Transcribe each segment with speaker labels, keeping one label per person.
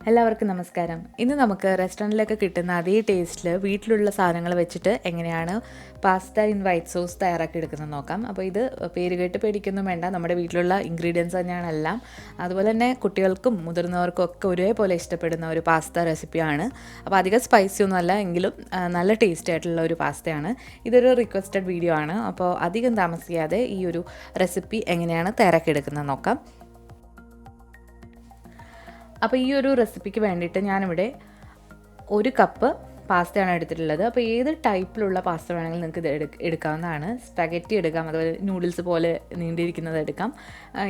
Speaker 1: എല്ലാവർക്കും നമസ്കാരം. ഇന്ന് നമുക്ക് റെസ്റ്റോറൻറ്റിലൊക്കെ കിട്ടുന്ന അതേ ടേസ്റ്റിൽ വീട്ടിലുള്ള സാധനങ്ങൾ വെച്ചിട്ട് എങ്ങനെയാണ് പാസ്ത ഇൻ വൈറ്റ് സോസ് തയ്യാറാക്കി എടുക്കുന്നത് നോക്കാം. അപ്പോൾ ഇത് പേര് കേട്ട് പേടിക്കൊന്നും വേണ്ട, നമ്മുടെ വീട്ടിലുള്ള ഇൻഗ്രീഡിയൻസ് തന്നെയാണ് എല്ലാം. അതുപോലെ തന്നെ കുട്ടികൾക്കും മുതിർന്നവർക്കും ഒക്കെ ഒരേപോലെ ഇഷ്ടപ്പെടുന്ന ഒരു പാസ്ത റെസിപ്പിയാണ്. അപ്പോൾ അധികം സ്പൈസി ഒന്നുമല്ല, എങ്കിലും നല്ല ടേസ്റ്റി ആയിട്ടുള്ള ഒരു പാസ്തയാണ്. ഇതൊരു റിക്വസ്റ്റഡ് വീഡിയോ ആണ്. അപ്പോൾ അധികം താമസിയാതെ ഈ ഒരു റെസിപ്പി എങ്ങനെയാണ് തയ്യാറാക്കി എടുക്കുന്നത് നോക്കാം. അപ്പോൾ ഈ ഒരു റെസിപ്പിക്ക് വേണ്ടിയിട്ട് ഞാനിവിടെ 1 കപ്പ് പാസ്തയാണ് എടുത്തിട്ടുള്ളത്. അപ്പോൾ ഏത് ടൈപ്പിലുള്ള പാസ്ത വേണമെങ്കിലും നിങ്ങൾക്ക് ഇത് എടുക്കാവുന്നതാണ്. സ്പഗറ്റി എടുക്കാം, അതുപോലെ നൂഡിൽസ് പോലെ നീണ്ടിരിക്കുന്നത് എടുക്കാം,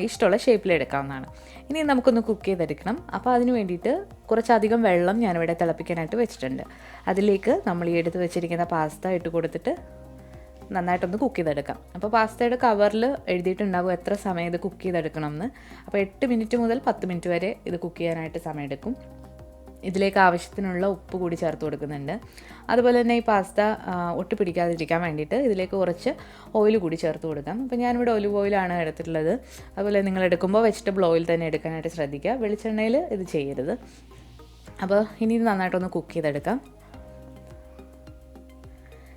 Speaker 1: ഇഷ്ടമുള്ള ഷേപ്പിൽ എടുക്കാവുന്നതാണ്. ഇനി നമുക്കൊന്ന് കുക്ക് ചെയ്തെടുക്കണം. അപ്പോൾ അതിന് വേണ്ടിയിട്ട് കുറച്ചധികം വെള്ളം ഞാനിവിടെ തിളപ്പിക്കാനായിട്ട് വെച്ചിട്ടുണ്ട്. അതിലേക്ക് നമ്മൾ ഈ എടുത്ത് വെച്ചിരിക്കുന്ന പാസ്ത ഇട്ട് കൊടുത്തിട്ട് നന്നായിട്ടൊന്ന് കുക്ക് ചെയ്തെടുക്കാം. അപ്പോൾ പാസ്തയുടെ കവറിൽ എഴുതിയിട്ടുണ്ടാകും എത്ര സമയം ഇത് കുക്ക് ചെയ്തെടുക്കണം എന്ന്. അപ്പോൾ 8 മിനിറ്റ് മുതൽ 10 മിനിറ്റ് വരെ ഇത് കുക്ക് ചെയ്യാനായിട്ട് സമയമെടുക്കും. ഇതിലേക്ക് ആവശ്യത്തിനുള്ള ഉപ്പ് കൂടി ചേർത്ത് കൊടുക്കുന്നുണ്ട്. അതുപോലെ തന്നെ ഈ പാസ്ത ഒട്ടി പിടിക്കാതിരിക്കാൻ വേണ്ടിയിട്ട് ഇതിലേക്ക് കുറച്ച് ഓയിൽ കൂടി ചേർത്ത് കൊടുക്കാം. അപ്പോൾ ഞാനിവിടെ ഒലിവ് ഓയിലാണ് എടുത്തിട്ടുള്ളത്. അതുപോലെ നിങ്ങൾ എടുക്കുമ്പോൾ വെജിറ്റബിൾ ഓയിൽ തന്നെ എടുക്കാനായിട്ട് ശ്രദ്ധിക്കുക, വെളിച്ചെണ്ണയിൽ ഇത് ചെയ്യരുത്. അപ്പോൾ ഇനി ഇത് നന്നായിട്ടൊന്ന് കുക്ക് ചെയ്തെടുക്കാം.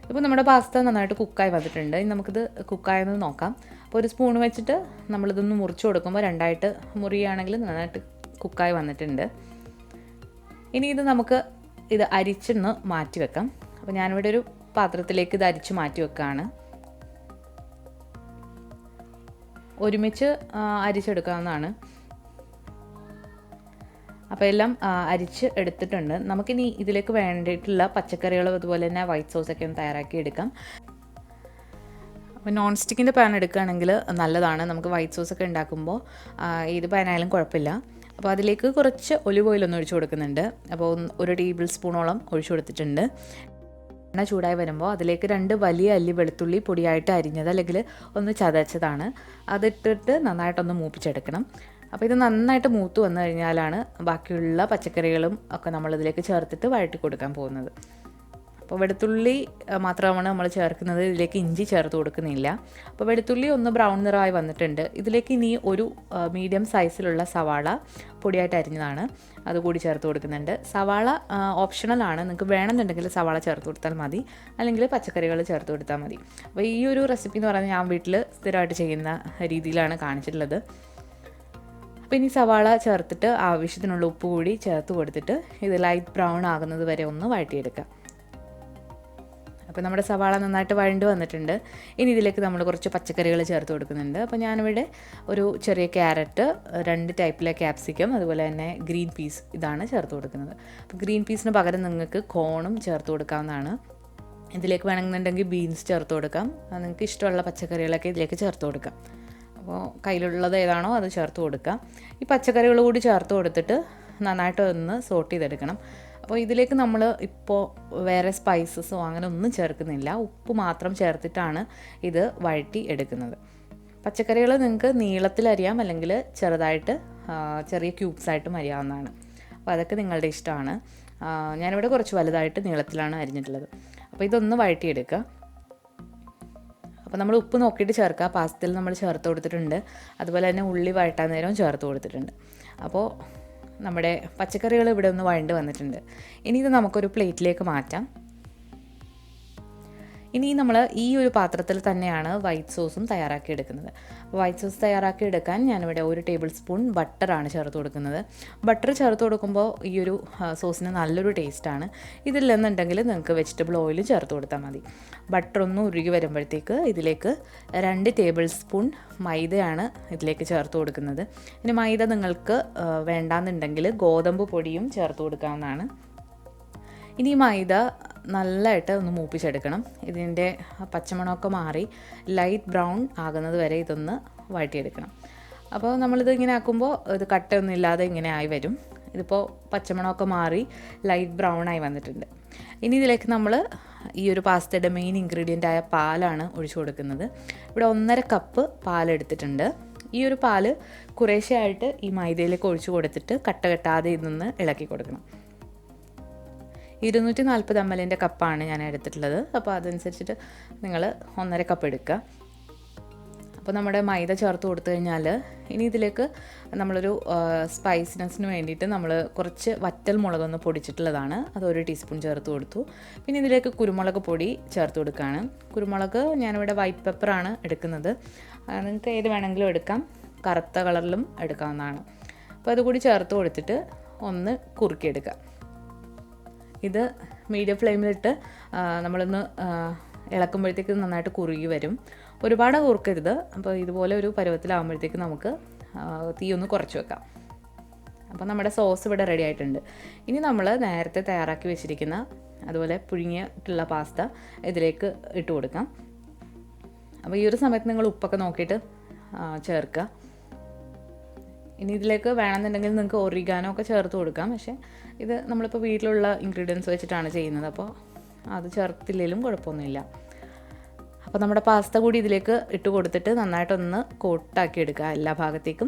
Speaker 1: ഇപ്പോൾ നമ്മുടെ പാസ്ത നന്നായിട്ട് കുക്കായി വന്നിട്ടുണ്ട്. ഇനി നമുക്കിത് കുക്കായെന്ന് നോക്കാം. അപ്പോൾ ഒരു സ്പൂൺ വെച്ചിട്ട് നമ്മളിതൊന്ന് മുറിച്ച് കൊടുക്കുമ്പോൾ 2ആയിട്ട് മുറിയുകയാണെങ്കിൽ നന്നായിട്ട് കുക്കായി വന്നിട്ടുണ്ട്. ഇനി ഇത് അരിച്ചൊന്ന് മാറ്റി വെക്കാം. അപ്പോൾ ഞാനിവിടെ ഒരു പാത്രത്തിലേക്ക് ഇത് അരിച്ച് മാറ്റി വെക്കുകയാണ്. ഒരുമിച്ച് അരിച്ചെടുക്കാവുന്നതാണ്. അപ്പോൾ എല്ലാം അരിച്ച് എടുത്തിട്ടുണ്ട്. നമുക്കിനി ഇതിലേക്ക് വേണ്ടിയിട്ടുള്ള പച്ചക്കറികളും അതുപോലെ തന്നെ വൈറ്റ് സോസൊക്കെ ഒന്ന് തയ്യാറാക്കി എടുക്കാം. അപ്പോൾ നോൺ സ്റ്റിക്കിൻ്റെ പാൻ എടുക്കുകയാണെങ്കിൽ നല്ലതാണ്. നമുക്ക് വൈറ്റ് സോസൊക്കെ ഉണ്ടാക്കുമ്പോൾ ഏത് പാനായാലും കുഴപ്പമില്ല. അപ്പോൾ അതിലേക്ക് കുറച്ച് ഒലിവ് ഓയിലൊന്ന് ഒഴിച്ചു കൊടുക്കുന്നുണ്ട്. അപ്പോൾ 1 ടേബിൾ സ്പൂണോളം ഒഴിച്ചു കൊടുത്തിട്ടുണ്ട്. എണ്ണ ചൂടായി വരുമ്പോൾ അതിലേക്ക് 2 വലിയ അല്ലി വെളുത്തുള്ളി പൊടിയായിട്ട് അരിഞ്ഞത് അല്ലെങ്കിൽ ഒന്ന് ചതച്ചതാണ് അതിട്ടിട്ട് നന്നായിട്ടൊന്ന് മൂപ്പിച്ചെടുക്കണം. അപ്പോൾ ഇത് നന്നായിട്ട് മൂത്ത് വന്നു കഴിഞ്ഞാലാണ് ബാക്കിയുള്ള പച്ചക്കറികളും ഒക്കെ നമ്മളിതിലേക്ക് ചേർത്തിട്ട് വഴറ്റി കൊടുക്കാൻ പോകുന്നത്. അപ്പോൾ വെളുത്തുള്ളി മാത്രമാണ് നമ്മൾ ചേർക്കുന്നത്, ഇതിലേക്ക് ഇഞ്ചി ചേർത്ത് കൊടുക്കുന്നില്ല. അപ്പോൾ വെളുത്തുള്ളി ഒന്ന് ബ്രൗൺ നിറമായി വന്നിട്ടുണ്ട്. ഇതിലേക്ക് ഇനി ഒരു മീഡിയം സൈസിലുള്ള സവാള പൊടിയായിട്ട് അരിഞ്ഞതാണ് അതുകൂടി ചേർത്ത് കൊടുക്കുന്നുണ്ട്. സവാള ഓപ്ഷണലാണ്, നിങ്ങൾക്ക് വേണമെന്നുണ്ടെങ്കിൽ സവാള ചേർത്ത് കൊടുത്താൽ മതി, അല്ലെങ്കിൽ പച്ചക്കറികൾ ചേർത്ത് കൊടുത്താൽ മതി. അപ്പോൾ ഈ ഒരു റെസിപ്പി എന്ന് പറഞ്ഞാൽ ഞാൻ വീട്ടിൽ സ്ഥിരമായിട്ട് ചെയ്യുന്ന രീതിയിലാണ് കാണിച്ചിട്ടുള്ളത്. അപ്പോൾ ഇനി സവാള ചേർത്തിട്ട് ആവശ്യത്തിനുള്ള ഉപ്പ് കൂടി ചേർത്ത് കൊടുത്തിട്ട് ഇത് ലൈറ്റ് ബ്രൗൺ ആകുന്നത് വരെ ഒന്ന് വഴറ്റിയെടുക്കാം. അപ്പോൾ നമ്മുടെ സവാള നന്നായിട്ട് വഴണ്ട് വന്നിട്ടുണ്ട്. ഇനി ഇതിലേക്ക് നമ്മൾ കുറച്ച് പച്ചക്കറികൾ ചേർത്ത് കൊടുക്കുന്നുണ്ട്. അപ്പോൾ ഞാനിവിടെ ഒരു ചെറിയ ക്യാരറ്റ്, 2 ടൈപ്പിലെ ക്യാപ്സിക്കം, അതുപോലെ തന്നെ ഗ്രീൻ പീസ് ഇതാണ് ചേർത്ത് കൊടുക്കുന്നത്. അപ്പോൾ ഗ്രീൻ പീസിന് പകരം നിങ്ങൾക്ക് കോണും ചേർത്ത് കൊടുക്കാവുന്നതാണ്. ഇതിലേക്ക് വേണമെന്നുണ്ടെങ്കിൽ ബീൻസ് ചേർത്ത് കൊടുക്കാം. നിങ്ങൾക്ക് ഇഷ്ടമുള്ള പച്ചക്കറികളൊക്കെ ഇതിലേക്ക് ചേർത്ത് കൊടുക്കാം. അപ്പോൾ കയ്യിലുള്ളത് ഏതാണോ അത് ചേർത്ത് കൊടുക്കാം. ഈ പച്ചക്കറികൾ കൂടി ചേർത്ത് കൊടുത്തിട്ട് നന്നായിട്ട് ഒന്ന് സോട്ട് ചെയ്തെടുക്കണം. അപ്പോൾ ഇതിലേക്ക് നമ്മൾ ഇപ്പോൾ വേറെ സ്പൈസസോ അങ്ങനെ ഒന്നും ചേർക്കുന്നില്ല, ഉപ്പ് മാത്രം ചേർത്തിട്ടാണ് ഇത് വഴറ്റി എടുക്കുന്നത്. പച്ചക്കറികൾ നിങ്ങൾക്ക് നീളത്തിലരിയാം, അല്ലെങ്കിൽ ചെറുതായിട്ട് ചെറിയ ക്യൂബ്സായിട്ടും അരിയാവുന്നതാണ്. അപ്പോൾ അതൊക്കെ നിങ്ങളുടെ ഇഷ്ടമാണ്. ഞാനിവിടെ കുറച്ച് വലുതായിട്ട് നീളത്തിലാണ് അരിഞ്ഞിട്ടുള്ളത്. അപ്പോൾ ഇതൊന്ന് വഴറ്റിയെടുക്കുക. അപ്പോൾ നമ്മൾ ഉപ്പ് നോക്കിയിട്ട് ചേർക്കുക. പാസ്തയിൽ നമ്മൾ ചേർത്ത് കൊടുത്തിട്ടുണ്ട്. അതുപോലെ തന്നെ ഉള്ളി വഴറ്റാൻ നേരവും ചേർത്ത് കൊടുത്തിട്ടുണ്ട്. അപ്പോൾ നമ്മുടെ പച്ചക്കറികൾ ഇവിടെ ഒന്ന് വഴണ്ട് വന്നിട്ടുണ്ട്. ഇനി ഇത് നമുക്കൊരു പ്ലേറ്റിലേക്ക് മാറ്റാം. ഇനി നമ്മൾ ഈ ഒരു പാത്രത്തിൽ തന്നെയാണ് വൈറ്റ് സോസും തയ്യാറാക്കി എടുക്കുന്നത്. വൈറ്റ് സോസ് തയ്യാറാക്കി എടുക്കാൻ ഞാനിവിടെ 1 ടേബിൾ സ്പൂൺ ബട്ടറാണ് ചേർത്ത് കൊടുക്കുന്നത്. ബട്ടർ ചേർത്ത് കൊടുക്കുമ്പോൾ ഈ ഒരു സോസിന് നല്ലൊരു ടേസ്റ്റാണ്. ഇതില്ലെന്നുണ്ടെങ്കിൽ നിങ്ങൾക്ക് വെജിറ്റബിൾ ഓയിലും ചേർത്ത് കൊടുത്താൽ മതി. ബട്ടർ ഒന്ന് ഉരുകി വരുമ്പോഴത്തേക്ക് ഇതിലേക്ക് 2 ടേബിൾ സ്പൂൺ മൈദയാണ് ഇതിലേക്ക് ചേർത്ത് കൊടുക്കുന്നത്. ഇനി മൈദ നിങ്ങൾക്ക് വേണ്ടാന്നുണ്ടെങ്കിൽ ഗോതമ്പ് പൊടിയും ചേർത്ത് കൊടുക്കാവുന്നതാണ്. ഇനി മൈദ നല്ലതായിട്ട് ഒന്ന് മൂപ്പിച്ചെടുക്കണം. ഇതിൻ്റെ പച്ചമണമൊക്കെ മാറി ലൈറ്റ് ബ്രൗൺ ആകുന്നത് വരെ ഇതൊന്ന് വഴറ്റിയെടുക്കണം. അപ്പോൾ നമ്മളിത് ഇങ്ങനെ ആക്കുമ്പോൾ ഇത് കട്ടയൊന്നും ഇല്ലാതെ ഇങ്ങനെ ആയി വരും. ഇതിപ്പോൾ പച്ചമണമൊക്കെ മാറി ലൈറ്റ് ബ്രൗൺ ആയി വന്നിട്ടുണ്ട്. ഇനി ഇതിലേക്ക് നമ്മൾ ഈ ഒരു പാസ്തയുടെ മെയിൻ ഇൻഗ്രീഡിയൻ്റ് ആയ പാലാണ് ഒഴിച്ചു കൊടുക്കുന്നത്. ഇവിടെ 1.5 കപ്പ് പാലെടുത്തിട്ടുണ്ട്. ഈ ഒരു പാല് കുറേശ്ശെയായിട്ട് ഈ മൈദയിലേക്ക് ഒഴിച്ചു കൊടുത്തിട്ട് കട്ട കെട്ടാതെ ഇതൊന്ന് ഇളക്കി കൊടുക്കണം. 240 ml കപ്പാണ് ഞാൻ എടുത്തിട്ടുള്ളത്. അപ്പോൾ അതനുസരിച്ചിട്ട് നിങ്ങൾ 1.5 കപ്പ് എടുക്കുക. അപ്പോൾ നമ്മുടെ മൈദ ചേർത്ത് കൊടുത്തു കഴിഞ്ഞാൽ ഇനി ഇതിലേക്ക് നമ്മളൊരു സ്പൈസിനെസ്സിന് വേണ്ടിയിട്ട് നമ്മൾ കുറച്ച് വറ്റൽ മുളകൊന്ന് പൊടിച്ചിട്ടുള്ളതാണ്, അത് 1 ടീസ്പൂൺ ചേർത്ത് കൊടുത്തു. പിന്നെ ഇതിലേക്ക് കുരുമുളക് പൊടി ചേർത്ത് കൊടുക്കുകയാണ്. കുരുമുളക് ഞാനിവിടെ വൈറ്റ് പെപ്പറാണ് എടുക്കുന്നത്, നിങ്ങൾക്ക് ഏത് വേണമെങ്കിലും എടുക്കാം, കറുത്ത കളറിലും എടുക്കാവുന്നതാണ്. അപ്പോൾ അതുകൂടി ചേർത്ത് കൊടുത്തിട്ട് ഒന്ന് കുറുക്കിയെടുക്കുക. ഇത് മീഡിയം ഫ്ലെയിമിലിട്ട് നമ്മളൊന്ന് ഇളക്കുമ്പോഴത്തേക്ക് നന്നായിട്ട് കുറുകി വരും. ഒരുപാട് കുറുക്കരുത്. അപ്പോൾ ഇതുപോലെ ഒരു പരുവത്തിലാകുമ്പോഴത്തേക്ക് നമുക്ക് തീ ഒന്ന് കുറച്ച് വെക്കാം. അപ്പോൾ നമ്മുടെ സോസ് ഇവിടെ റെഡി ആയിട്ടുണ്ട്. ഇനി നമ്മൾ നേരത്തെ തയ്യാറാക്കി വെച്ചിരിക്കുന്ന അതുപോലെ പുഴുങ്ങിയിട്ടുള്ള പാസ്ത ഇതിലേക്ക് ഇട്ട് കൊടുക്കാം. അപ്പോൾ ഈ ഒരു സമയത്ത് നിങ്ങൾ ഉപ്പൊക്കെ നോക്കിയിട്ട് ചേർക്കുക. ഇനി ഇതിലേക്ക് വേണമെന്നുണ്ടെങ്കിൽ നിങ്ങൾക്ക് ഒറിഗാനോ ഒക്കെ ചേർത്ത് കൊടുക്കാം. പക്ഷേ ഇത് നമ്മളിപ്പോൾ വീട്ടിലുള്ള ഇൻഗ്രീഡിയൻസ് വെച്ചിട്ടാണ് ചെയ്യുന്നത്, അപ്പോൾ അത് ചേർത്തില്ലെങ്കിലും കുഴപ്പമൊന്നുമില്ല. അപ്പോൾ നമ്മുടെ പാസ്ത കൂടി ഇതിലേക്ക് ഇട്ട് കൊടുത്തിട്ട് നന്നായിട്ടൊന്ന് കോട്ടാക്കി എടുക്കുക എല്ലാ ഭാഗത്തേക്കും.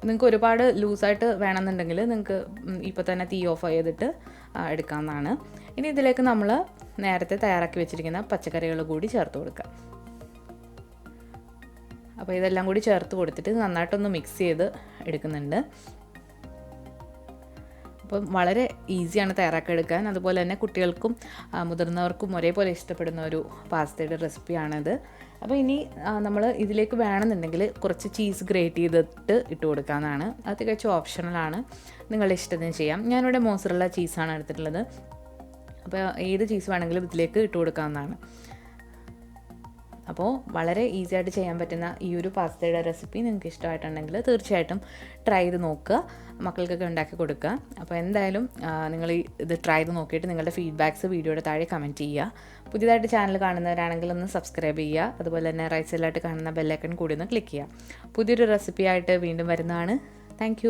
Speaker 1: നിങ്ങൾക്ക് ഒരുപാട് ലൂസായിട്ട് വേണമെന്നുണ്ടെങ്കിൽ നിങ്ങൾക്ക് ഇപ്പോൾ തന്നെ തീ ഓഫ് ചെയ്തിട്ട് എടുക്കാവുന്നതാണ്. ഇനി ഇതിലേക്ക് നമ്മൾ നേരത്തെ തയ്യാറാക്കി വെച്ചിരിക്കുന്ന പച്ചക്കറികൾ കൂടി ചേർത്ത് കൊടുക്കുക. അപ്പോൾ ഇതെല്ലാം കൂടി ചേർത്ത് കൊടുത്തിട്ട് നന്നായിട്ടൊന്ന് മിക്സ് ചെയ്ത് എടുക്കുന്നുണ്ട്. അപ്പം വളരെ ഈസിയാണ് തയ്യാറാക്കിയെടുക്കാൻ. അതുപോലെ തന്നെ കുട്ടികൾക്കും മുതിർന്നവർക്കും ഒരേപോലെ ഇഷ്ടപ്പെടുന്ന ഒരു പാസ്തയുടെ റെസിപ്പിയാണിത്. അപ്പോൾ ഇനി നമ്മൾ ഇതിലേക്ക് വേണമെന്നുണ്ടെങ്കിൽ കുറച്ച് ചീസ് ഗ്രേറ്റ് ചെയ്തിട്ട് ഇട്ട് കൊടുക്കാവുന്നതാണ്. അത് തികച്ചും ഓപ്ഷണലാണ്, നിങ്ങളുടെ ഇഷ്ടത്തിന് ചെയ്യാം. ഞാനിവിടെ മോസറല്ല ചീസാണ് എടുത്തിട്ടുള്ളത്. അപ്പോൾ ഏത് ചീസ് വേണമെങ്കിലും ഇതിലേക്ക് ഇട്ട് കൊടുക്കാവുന്നതാണ്. അപ്പോൾ വളരെ ഈസി ആയിട്ട് ചെയ്യാൻ പറ്റുന്ന ഈ ഒരു പാസ്തയുടെ റെസിപ്പി നിങ്ങൾക്ക് ഇഷ്ടമായിട്ടുണ്ടെങ്കിൽ തീർച്ചയായിട്ടും ട്രൈ ചെയ്ത് നോക്കുക, മക്കൾക്കൊക്കെ ഉണ്ടാക്കി കൊടുക്കുക. അപ്പോൾ എന്തായാലും നിങ്ങൾ ഇത് ട്രൈ ചെയ്ത് നോക്കിയിട്ട് നിങ്ങളുടെ ഫീഡ്ബാക്ക്സ് വീഡിയോയുടെ താഴെ കമൻറ്റ് ചെയ്യുക. പുതിയതായിട്ട് ചാനൽ കാണുന്നവരാണെങ്കിൽ ഒന്ന് സബ്സ്ക്രൈബ് ചെയ്യുക. അതുപോലെ തന്നെ റൈറ്റ് സൈഡിലായിട്ട് കാണുന്ന ബെല്ലൈക്കൺ കൂടി ഒന്ന് ക്ലിക്ക് ചെയ്യുക. പുതിയൊരു റെസിപ്പിയായിട്ട് വീണ്ടും വരുന്നതാണ്. താങ്ക്